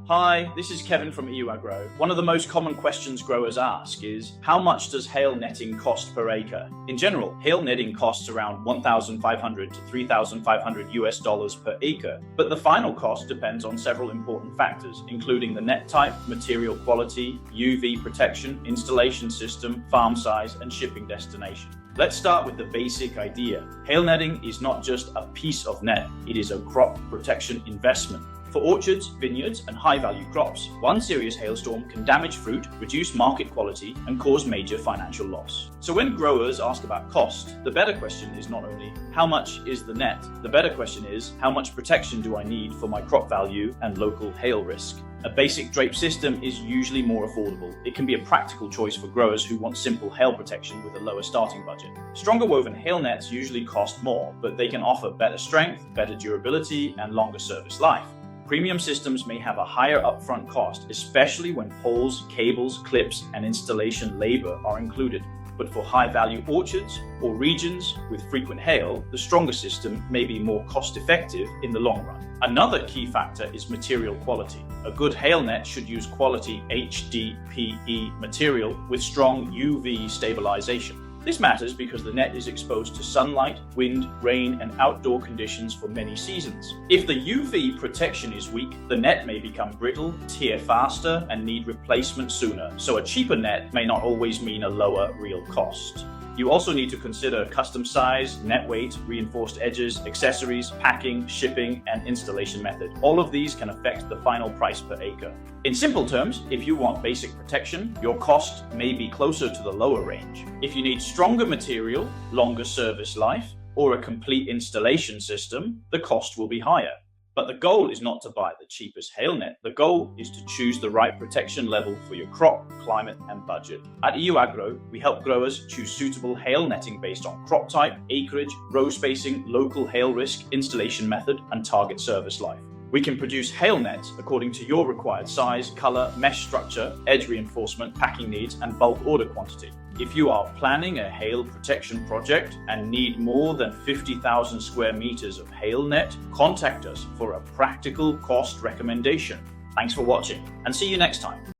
Hi, this is Kevin from EyouAgro. One of the most common questions growers ask is, how much does hail netting cost per acre? In general, hail netting costs around $1,500 to $3,500 per acre, but the final cost depends on several important factors, including the net type, material quality, UV protection, installation system, farm size, and shipping destination. Let's start with the basic idea. Hail netting is not just a piece of net, it is a crop protection investment. For orchards, vineyards, and high-value crops, one serious hailstorm can damage fruit, reduce market quality, and cause major financial loss. So when growers ask about cost, the better question is not only, how much is the net? The better question is, how much protection do I need for my crop value and local hail risk? A basic drape system is usually more affordable. It can be a practical choice for growers who want simple hail protection with a lower starting budget. Stronger woven hail nets usually cost more, but they can offer better strength, better durability, and longer service life. Premium systems may have a higher upfront cost, especially when poles, cables, clips, and installation labor are included. But for high-value orchards or regions with frequent hail, the stronger system may be more cost-effective in the long run. Another key factor is material quality. A good hail net should use quality HDPE material with strong UV stabilization. This matters because the net is exposed to sunlight, wind, rain, and outdoor conditions for many seasons. If the UV protection is weak, the net may become brittle, tear faster, and need replacement sooner, so a cheaper net may not always mean a lower real cost. You also need to consider custom size, net weight, reinforced edges, accessories, packing, shipping, and installation method. All of these can affect the final price per acre. In simple terms, if you want basic protection, your cost may be closer to the lower range. If you need stronger material, longer service life, or a complete installation system, the cost will be higher. But the goal is not to buy the cheapest hail net. The goal is to choose the right protection level for your crop, climate, and budget. At EyouAgro, we help growers choose suitable hail netting based on crop type, acreage, row spacing, local hail risk, installation method, and target service life. We can produce hail nets according to your required size, color, mesh structure, edge reinforcement, packing needs, and bulk order quantity. If you are planning a hail protection project and need more than 50,000 square meters of hail net, contact us for a practical cost recommendation. Thanks for watching, and see you next time.